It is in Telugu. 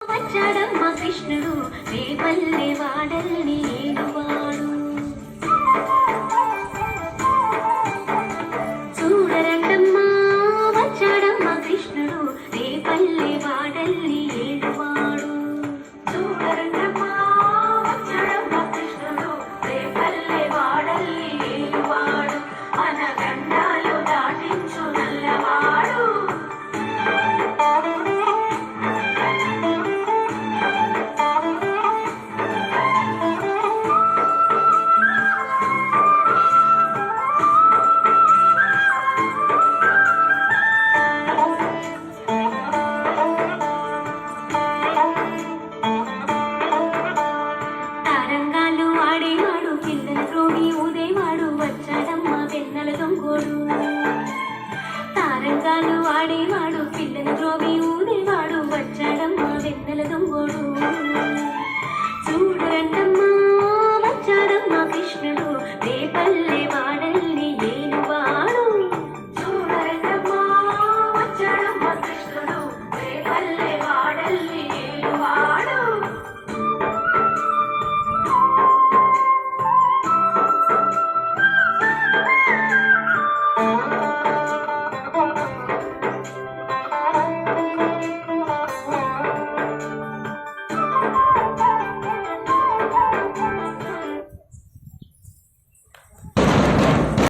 వచ్చాడమ్మ కృష్ణుడు రేపల్లె వాడల్ని ఏలువాడు. చూడరండమ్మా వచ్చాడమ్మ కృష్ణుడు రేపల్లె వాడల్ని ఏలువాడు. చూడరండమ్మా వచ్చాడమ్మ కృష్ణుడు రేపల్లె వాడల్ని ఏలువాడు. అనగండాలు దాటించు నల్లవాడు. తారంగాలు ఆడేవాడు పిల్లల త్రోడి ఊదేవాడు వచ్చాడమ్మ వెన్నెల దొంగోడు. తారంగాలు ఆడేవాడు పిల్లల త్రోడి ఊదేవాడు వచ్చాడమ్మ వెన్నెల దొంగోడు.